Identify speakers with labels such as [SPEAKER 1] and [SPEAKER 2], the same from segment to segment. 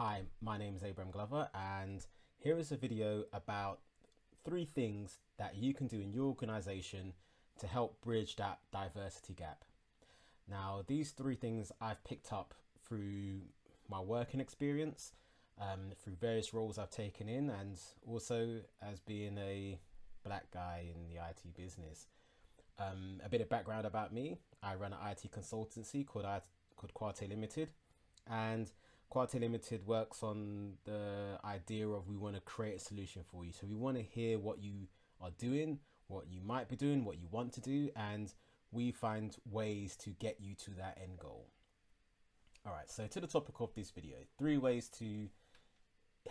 [SPEAKER 1] Hi, my name is Abraham Glover, and here is a video about 3 things that you can do in your organization to help bridge that diversity gap. Now, these 3 things I've picked up through my working experience, through various roles I've taken in, and also as being a black guy in the IT business. A bit of background about me: I run an IT consultancy called Quarte Limited, and Quarte Limited works on the idea of we want to create a solution for you. So we want to hear what you are doing, what you might be doing, what you want to do, and we find ways to get you to that end goal. All right, so to the topic of this video, 3 ways to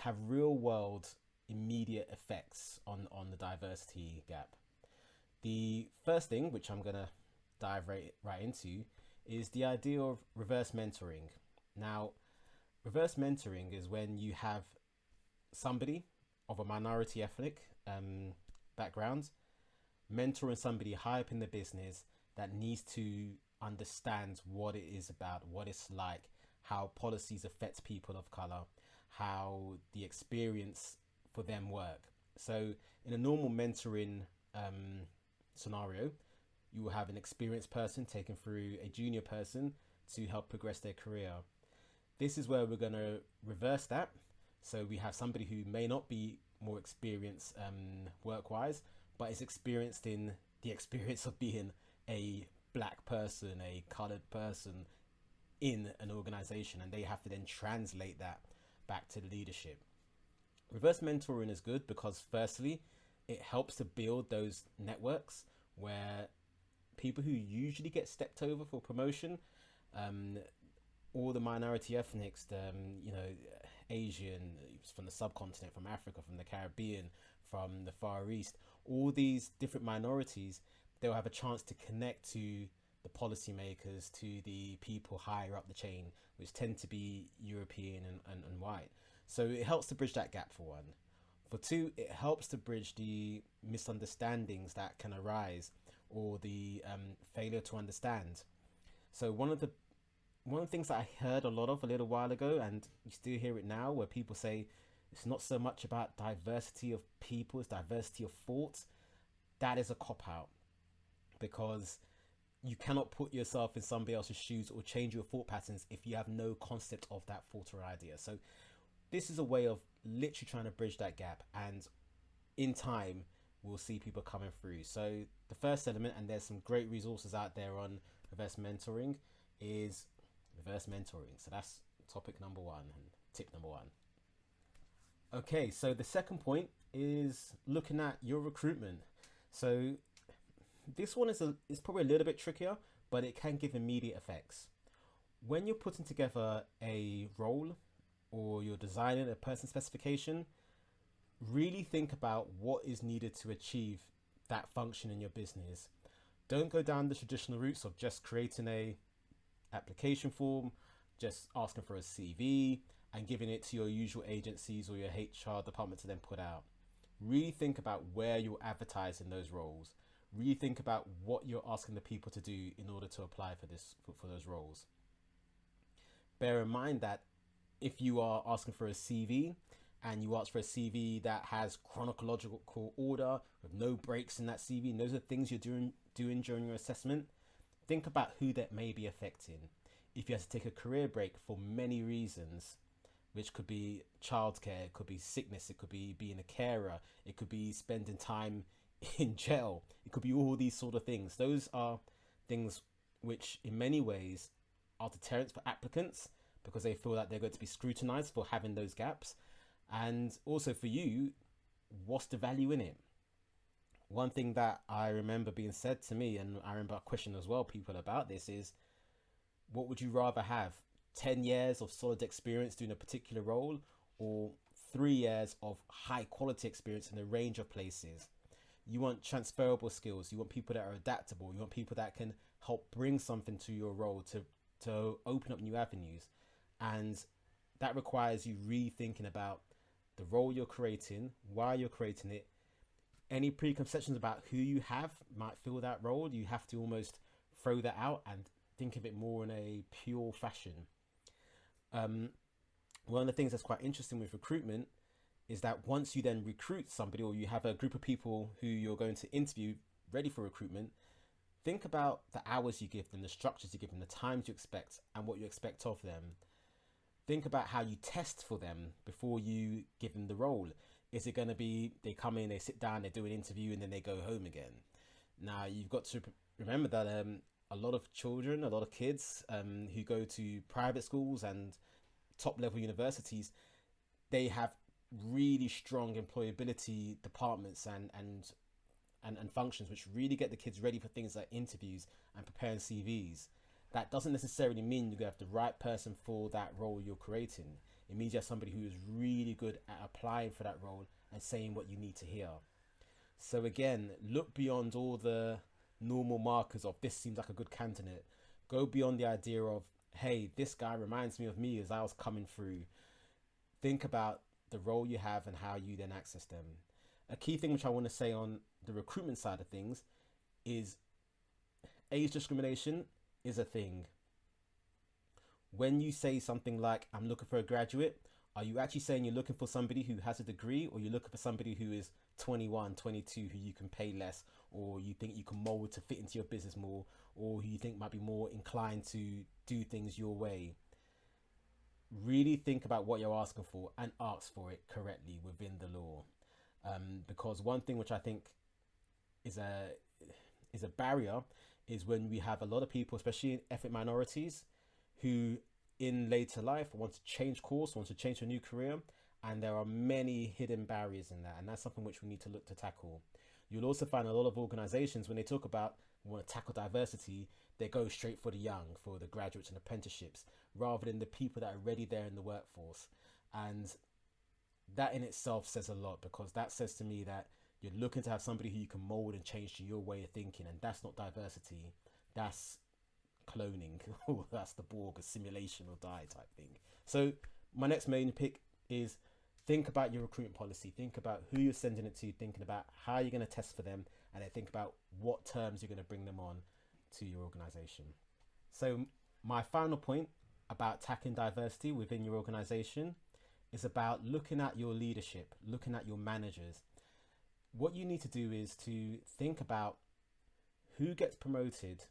[SPEAKER 1] have real world immediate effects on the diversity gap. The first thing, which I'm going to dive right into, is the idea of reverse mentoring. Now, reverse mentoring is when you have somebody of a minority ethnic background mentoring somebody high up in the business that needs to understand what it is about, what it's like, how policies affect people of color, how the experience for them work. So in a normal mentoring scenario, you will have an experienced person taken through a junior person to help progress their career. This is where we're going to reverse that. So we have somebody who may not be more experienced work-wise, but is experienced in the experience of being a black person, a colored person in an organization, and they have to then translate that back to the leadership. Reverse mentoring is good because firstly, it helps to build those networks where people who usually get stepped over for promotion, all the minority ethnics, Asian, from the subcontinent, from Africa, from the Caribbean, from the Far East, all these different minorities, they'll have a chance to connect to the policymakers, to the people higher up the chain, which tend to be European and white. So it helps to bridge that gap, for one. For 2, it helps to bridge the misunderstandings that can arise, or the failure to understand. So one of the things that I heard a lot of a little while ago, and you still hear it now, where people say it's not so much about diversity of people, it's diversity of thought. That is a cop-out, because you cannot put yourself in somebody else's shoes or change your thought patterns if you have no concept of that thought or idea. So this is a way of literally trying to bridge that gap, and in time we'll see people coming through. So the first element, and there's some great resources out there on reverse mentoring, is reverse mentoring. So that's topic number 1 and tip number 1. Okay, so the second point is looking at your recruitment. So this one is probably a little bit trickier, but it can give immediate effects. When you're putting together a role or you're designing a person specification, really think about what is needed to achieve that function in your business. Don't go down the traditional routes of just creating a application form, just asking for a CV and giving it to your usual agencies or your HR department to then put out. Really think about where you're advertising those roles. Really think about what you're asking the people to do in order to apply for those roles. Bear in mind that if you are asking for a CV and you ask for a CV that has chronological order with no breaks in that CV, and those are things you're doing during your assessment, think about who that may be affecting. If you have to take a career break for many reasons, which could be childcare, it could be sickness, it could be being a carer, it could be spending time in jail, it could be all these sort of things. Those are things which in many ways are deterrents for applicants, because they feel that they're going to be scrutinized for having those gaps. And also for you, what's the value in it? One thing that I remember being said to me, and I remember questioning as well people about this, is what would you rather have? 10 years of solid experience doing a particular role, or 3 years of high quality experience in a range of places? You want transferable skills. You want people that are adaptable. You want people that can help bring something to your role to open up new avenues. And that requires you rethinking about the role you're creating, why you're creating it. Any preconceptions about who you have might fill that role. You have to almost throw that out and think of it more in a pure fashion. One of the things that's quite interesting with recruitment is that once you then recruit somebody, or you have a group of people who you're going to interview ready for recruitment, think about the hours you give them, the structures you give them, the times you expect, and what you expect of them. Think about how you test for them before you give them the role. Is it going to be they come in, they sit down, they do an interview, and then they go home again? Now, you've got to remember that a lot of children, a lot of kids who go to private schools and top level universities, they have really strong employability departments and functions which really get the kids ready for things like interviews and preparing CVs. That doesn't necessarily mean you're going to have the right person for that role you're creating. It means you have somebody who is really good at applying for that role and saying what you need to hear. So again, look beyond all the normal markers of this seems like a good candidate. Go beyond the idea of, hey, this guy reminds me of me as I was coming through. Think about the role you have and how you then access them. A key thing which I want to say on the recruitment side of things is age discrimination is a thing. When you say something like, I'm looking for a graduate, are you actually saying you're looking for somebody who has a degree, or you're looking for somebody who is 21, 22, who you can pay less, or you think you can mold to fit into your business more, or who you think might be more inclined to do things your way? Really think about what you're asking for and ask for it correctly within the law. Because one thing which I think is a barrier is when we have a lot of people, especially in ethnic minorities, who in later life want to change course, want to change a new career, and there are many hidden barriers in that, and that's something which we need to look to tackle. You'll also find a lot of organizations, when they talk about want to tackle diversity, they go straight for the young, for the graduates and apprenticeships, rather than the people that are already there in the workforce. And that in itself says a lot, because that says to me that you're looking to have somebody who you can mold and change to your way of thinking, and that's not diversity, that's cloning. That's the Borg, a simulation or die type thing. So my next main pick is think about your recruitment policy, think about who you're sending it to, thinking about how you're going to test for them, and then think about what terms you're going to bring them on to your organization. So my final point about tackling diversity within your organization is about looking at your leadership, looking at your managers. What you need to do is to think about who gets promoted,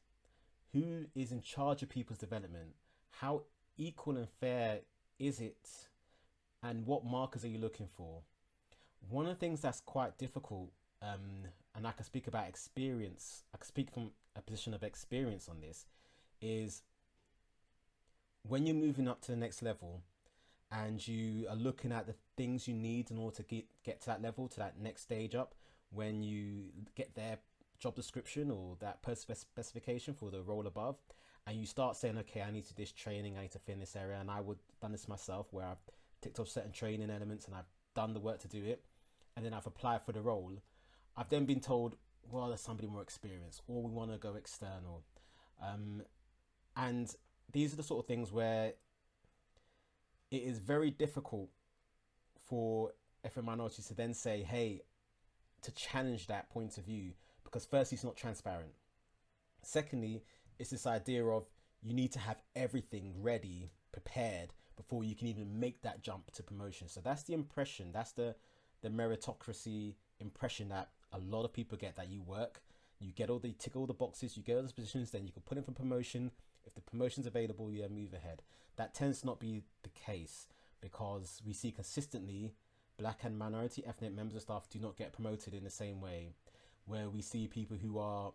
[SPEAKER 1] who is in charge of people's development, how equal and fair is it, and what markers are you looking for? One of the things that's quite difficult, and I can speak about experience, I can speak from a position of experience on this, is when you're moving up to the next level and you are looking at the things you need in order to get to that level, to that next stage up, when you get their job description or that specification for the role above, and you start saying, okay, I need to do this training, I need to fit in this area, and I would done this myself, where I've ticked off certain training elements and I've done the work to do it, and then I've applied for the role. I've then been told, well, there's somebody more experienced, or we want to go external. And these are the sort of things where it is very difficult for ethnic minorities to then say, hey, to challenge that point of view, because firstly, it's not transparent. Secondly, it's this idea of you need to have everything ready, prepared, before you can even make that jump to promotion. So that's the impression, that's the meritocracy impression that a lot of people get, that you work, you tick all the boxes, you get all those positions, then you can put in for promotion. If the promotion's available, you then move ahead. That tends to not be the case, because we see consistently black and minority ethnic members of staff do not get promoted in the same way, where we see people who are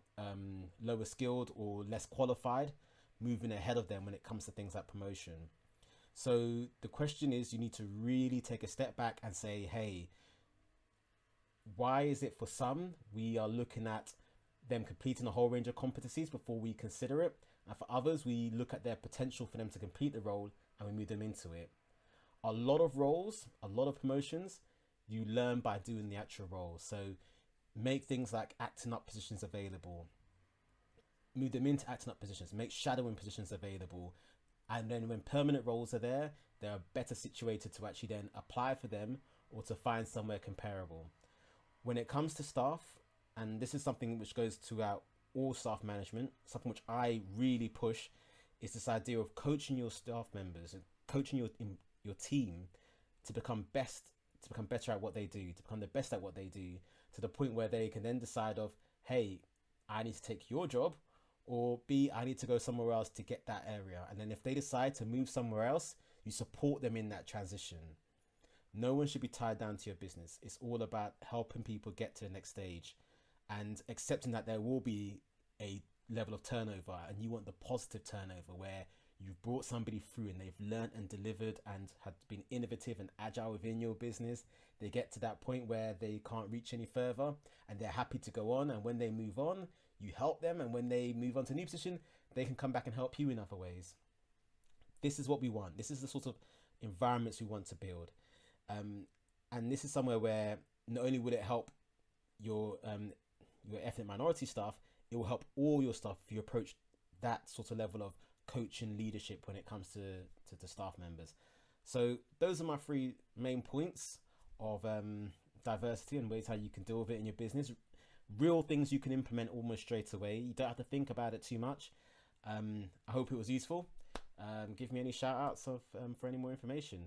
[SPEAKER 1] lower skilled or less qualified moving ahead of them when it comes to things like promotion. So the question is, you need to really take a step back and say, hey, why is it for some we are looking at them completing a whole range of competencies before we consider it, and for others we look at their potential for them to complete the role and we move them into it? A lot of roles, a lot of promotions, you learn by doing the actual role. So make things like acting up positions available, move them into acting up positions, make shadowing positions available, and then when permanent roles are there, they're better situated to actually then apply for them or to find somewhere comparable. When it comes to staff, and this is something which goes throughout all staff management, something which I really push, is this idea of coaching your staff members and coaching your team to become better at what they do, to become the best at what they do, to the point where they can then decide of, hey, I need to take your job, or B, I need to go somewhere else to get that area. And then if they decide to move somewhere else, you support them in that transition. No one should be tied down to your business. It's all about helping people get to the next stage and accepting that there will be a level of turnover, and you want the positive turnover where you've brought somebody through and they've learned and delivered and have been innovative and agile within your business. They get to that point where they can't reach any further and they're happy to go on. And when they move on, you help them. And when they move on to a new position, they can come back and help you in other ways. This is what we want. This is the sort of environments we want to build. And this is somewhere where not only will it help your ethnic minority staff, it will help all your staff if you approach that sort of level of coaching leadership when it comes to staff members. So those are my 3 main points of diversity and ways how you can deal with it in your business. Real things you can implement almost straight away. You don't have to think about it too much. I hope it was useful. Give me any shout outs for any more information.